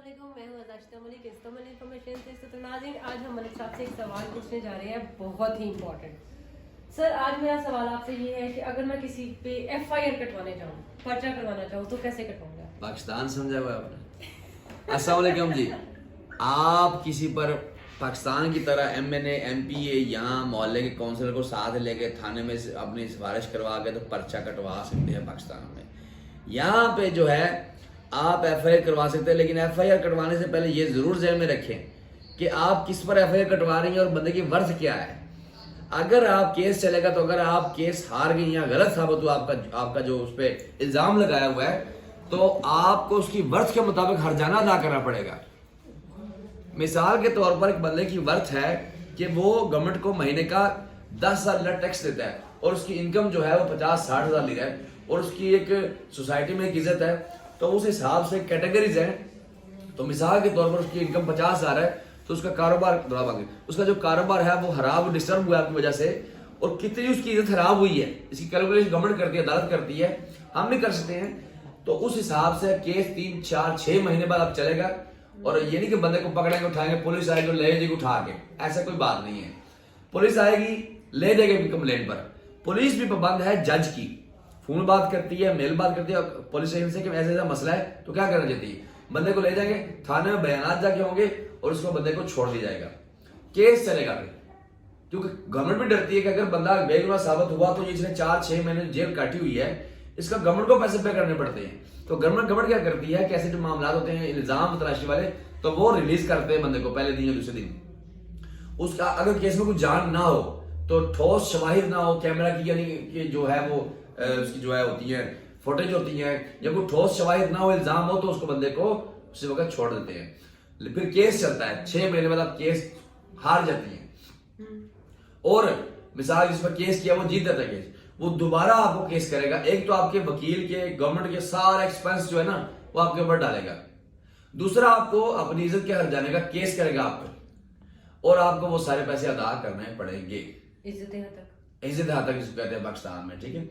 अस्सलामुअलैकुम, मैं हूँ अज़ाशिता मलिक इस्तांबुल इन्फॉर्मेशन से। तो नाज़रीन, आज हम मलिक साहब से एक सवाल पूछने जा रहे हैं, बहुत ही इंपॉर्टेंट। सर, आज मेरा सवाल आपसे ये है कि अगर मैं किसी पे FIR कटवाने चाहूँ, पर्चा करवाना चाहूँ, तो कैसे कटवाऊंगा? पाकिस्तान समझा हुआ आपने। अस्सलाम वालेकुम जी, आप किसी पर पाकिस्तान की तरह MNA MPA यहाँ मोहल्ले के काउंसलर को साथ लेके थाने में अपनी सिफारिश करवा के तो पर्चा कटवा सकते हैं पाकिस्तान में। यहाँ पे जो है आप FIR करवा सकते हैं, लेकिन FIR कटवाने से पहले ये ज़रूर ज़हन में रखें कि आप किस पर FIR कटवा रही हैं और बंदे की वर्थ क्या है। अगर आप केस चलेगा तो अगर आप केस हार गई या गलत साबित हुआ आपका जो उस पर इल्ज़ाम लगाया हुआ है, तो आपको उसकी वर्थ के मुताबिक हर्जाना अदा करना पड़ेगा। मिसाल के तौर पर एक बंदे की वर्थ है कि वो गवर्नमेंट को महीने का 10,000 टैक्स देता है और उसकी इनकम जो है वो 50-60 हज़ार ले रहा है और उसकी एक सोसाइटी में एक इज्जत है, तो उस हिसाब से कैटेगरीज हैं। तो मिसाल के तौर पर उसकी इनकम 50 हज़ार है, तो उसका कारोबार उसका जो कारोबार है वो खराब डिस्टर्ब हुआ आपकी वजह से, और कितनी उसकी इज्जत खराब हुई है इसकी कैलकुलेशन गवर्नमेंट करती है, अदालत करती है, हम भी कर सकते हैं। तो उस हिसाब से केस 3, 4, 6 महीने बाद अब चलेगा। और ये नहीं कि बंदे को पकड़ेंगे उठाएंगे, पुलिस आएगी ले जाएगी उठा के, ऐसा कोई बात नहीं है। पुलिस आएगी ले जाएगी कंप्लेंट पर। पुलिस भी पाबंद है जज की, फोन बात करती है, मेल बात करती है पुलिस स्टेशन से कि ऐसा ऐसा मसला है, तो क्या करना चाहती है, बंदे को ले जाएंगे थाने में, बयान जाके होंगे और उसको बंदे को छोड़ दिया जाएगा, केस चलेगा फिर। क्योंकि गवर्नमेंट भी डरती है कि अगर बंदा बेगुनाह साबित हुआ तो इसने 4-6 महीने जेल काटी हुई है, इसका गवर्नमेंट को पैसे पे करने पड़ते हैं। तो गवर्नमेंट क्या करती है कि ऐसे जो मामला होते हैं इल्जाम तलाशी वाले, तो वो रिलीज करते हैं बंदे को पहले दिन या दूसरे दिन। उसका अगर केस में कोई जान ना हो, तो ठोस शवाहिद ना हो कैमरा की, यानी कि जो है वो उसकी जो है होती है फुटेज होती है, या कोई ठोस शवाहिद ना हो, इल्जाम हो, तो उसको बंदे को उसी वक्त छोड़ देते हैं। फिर केस चलता है 6 महीने बाद, आप केस हार जाती है और मिसाल जिस पर केस किया वो जीत जाता है केस, वो दोबारा आपको केस करेगा। एक तो आपके वकील के गवर्नमेंट के सारे एक्सपेंस जो है ना वो आपके ऊपर डालेगा, दूसरा आपको अपनी इज्जत के हर जाने का केस करेगा आप पर, और आपको वो सारे पैसे अदा करने पड़ेंगे। इज्जत यहाँ तक इसको कहते हैं पाकिस्तान में, ठीक है।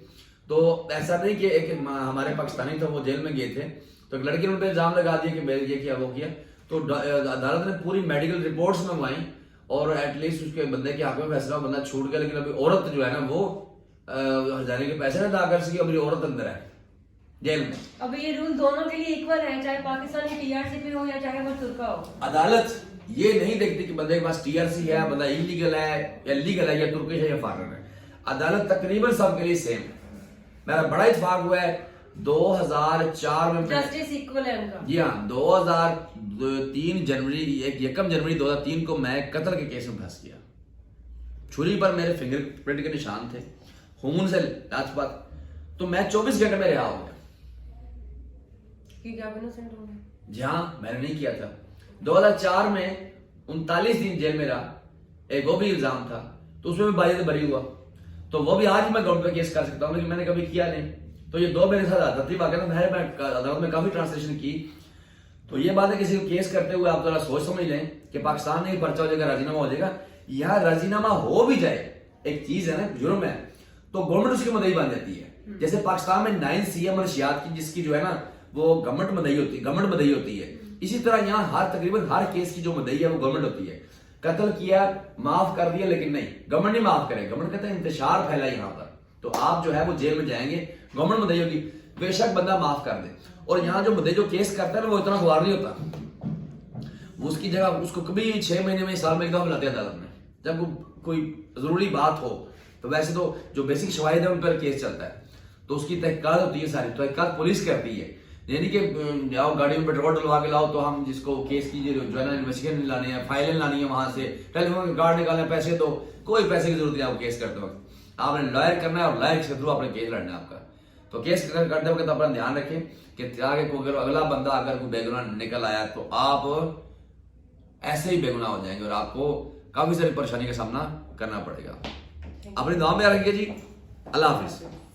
तो ऐसा नहीं कि एक हमारे पाकिस्तानी थे वो जेल में गए थे, तो एक लड़की ने उन पर इल्जाम लगा दिया कि ये किया वो किया, तो अदालत ने पूरी मेडिकल रिपोर्ट्स मंगवाई और एटलीस्ट उसके बंदे के हक में फैसला, बंदा छूट गया। लेकिन अभी औरत जो है ना वो हर्जाने के पैसे ना अदा कर सकी, अभी औरत अंदर है जेल में। अब ये रूल दोनों के लिए इक्वल है, चाहे पाकिस्तानी TRC हो या चाहे वो तुर्का हो। अदालत ये नहीं देखती कि बंदे के पास TRC है, बंदा इलीगल है या लीगल है, या तुर्किश है या फॉरेनर है। अदालत तकरीबन सबके लिए सेम। मेरा बड़ा इत्तेफाक हुआ है 2004 में, जस्टिस इक्वल है उनका। जी हाँ, 2003 जनवरी 1 जनवरी 2003 को मैं कत्ल के केस में फंस गया। छुरी पर मेरे फिंगरप्रिंट के निशान थे, खून से लाथपत, तो मैं 24 घंटे में रिहा हो गया। जी हाँ, मैंने नहीं किया था। 2004 में 39 दिन जेल में रहा, एक वो भी इल्जाम था, तो उसमें भी बाजिद बरी हुआ, तो वो भी आज मैं गवर्नमेंट पे केस कर सकता हूँ, लेकिन मैंने कभी किया नहीं। तो ये दो मेरे साथ आदती वाकई में है, मैं अदालत में काफी ट्रांसलेशन की। तो ये बात है, किसी को केस करते हुए आप जरा सोच समझ लें कि पाकिस्तान में पर्चा हो जाएगा, राजीनामा हो जाएगा, या राजीनामा हो भी जाए, एक चीज है ना, जुर्म है, तो गवर्नमेंट उसकी मदई बन जाती है। जैसे पाकिस्तान में 9 CM मनशियात की, जिसकी जो है ना वो गवर्नमेंट मदई होती है, इसी तरह यहाँ तकरीबन हर केस की जो मदई है वो गवर्नमेंट होती है। कत्ल किया, माफ कर दिया, लेकिन नहीं, गवर्नमेंट नहीं माफ करे, गवर्नमेंट कहता है इंतशार फैला यहाँ पर, तो आप जो है वो जेल में जाएंगे, गवर्नमेंट मदई होगी, बेशक बंदा माफ कर दे। और यहाँ जो मदई जो केस करता है ना वो इतना गुवार नहीं होता, उसकी जगह उसको कभी 6 महीने में, साल में एक दफा बुलाते हैं अदालत में, जब कोई जरूरी बात हो। तो वैसे तो जो बेसिक शवाहिद है उन पर केस चलता है, तो उसकी तहकीकात होती है, सारी तहकीकात पुलिस करती है। यानी कि जाओ गाड़ी में पेट्रोल डलवा के लाओ, तो हम जिसको केस की जो है ना इन्वेस्टिगेशन लानी है, फाइलें लानी है, वहां से टेलीफोन कार्ड निकालने, पैसे दो, कोई पैसे की जरूरत नहीं आपको केस करते वक्त। आपने लॉयर करना है और लॉयर के थ्रू अपने केस लड़ना है आपका। तो केस करते वक्त अपना ध्यान रखें कि आगे को अगला बंदा अगर कोई बेगुनाह निकल आया तो आप ऐसे ही बेगुनाह हो जाएंगे और आपको काफी सारी परेशानी का सामना करना पड़ेगा। अपनी दुआ में रखिए जी। अल्लाह हाफिज।